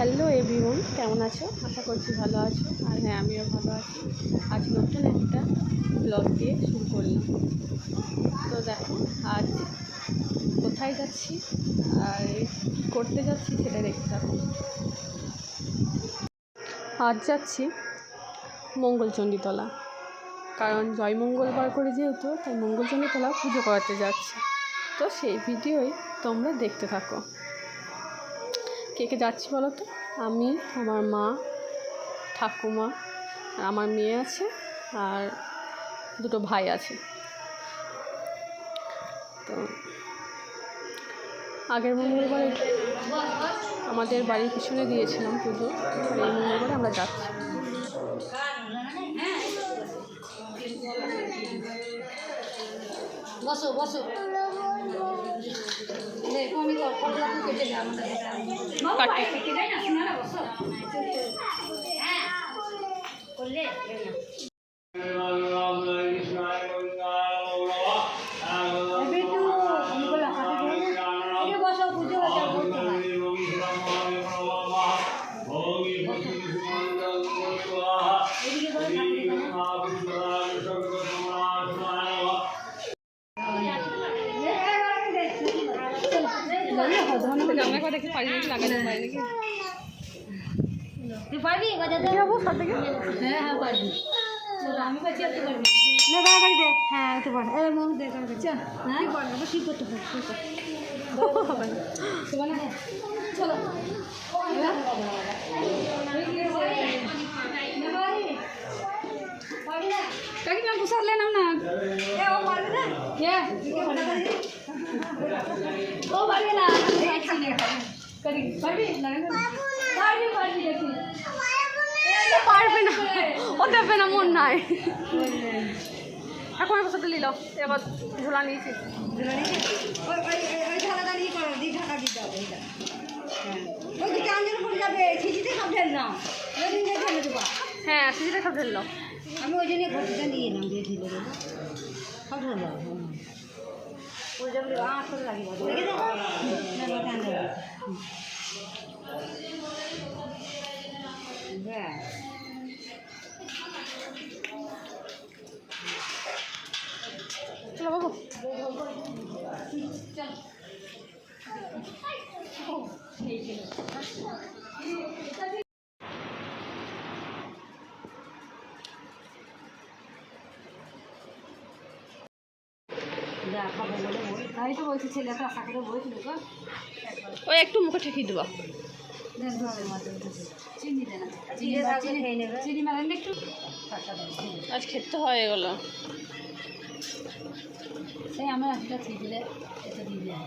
Hello everyone, কেমন আছো? আশা করছি ভালো আছো। আর হ্যাঁ, আমিও ভালো আছি। আজ নতুন একটা ব্লগ দিয়ে শুরু করলাম। তো দেখো, আজ কোথায় যাচ্ছি আর কী করতে যাচ্ছি সেটা দেখতে থাকো। আজ যাচ্ছি মঙ্গলচণ্ডীতলা, কারণ জয় মঙ্গলবার করে যেহেতু, তাই মঙ্গলচণ্ডীতলা পুজো করাতে যাচ্ছি। তো সেই ভিডিওই তোমরা দেখতে থাকো। কে কে যাচ্ছি বলো তো? আমি, আমার মা, ঠাকুমা, আমার মেয়ে আছে আর দুটো ভাই আছে। তো আগের মঙ্গলবারে আমাদের বাড়ির পিছনে দিয়েছিলাম পুজো, আর এই মঙ্গলবারে আমরা যাচ্ছি। বসো বসো তুই পারবি বাজাতে যাবো সব থেকে? হ্যাঁ হ্যাঁ পারবি। আমি পাচ্ছি আর তুই পারবি না? তাড়াতাড়ি দে। হ্যাঁ তুই পার। এর মন দে তাড়াতাড়ি। চল হ্যাঁ পারবো। ঠিক করতে হবে। চলো কাকিমা বসালে নাম না। ও পারবে না? ও পারবে না। পারবে না, ও দেবে না, মন নাই। এখন বসাতে নিল, এবার ঝোলা নিয়েছি। হ্যাঁ, সিজিতে সব ঢেললো। আমি ওই জন্য ঘটিটা নিয়ে এলাম, দিয়ে ঢেলে দেবো সব ঢেললাম। ওই জন্য করে লাগিয়ে চলো বাবু। তাই তো বলছি ছেলেটা আশা করে বলছিল তো ওই একটু মুখে ঠেকিয়ে দেবো। চিনি দে না, চিনি মারেন একটু। আজ খেতে হয়ে গেল। সেই আমার আশিটা ঠিক দিলে এটা দিয়ে দেয়।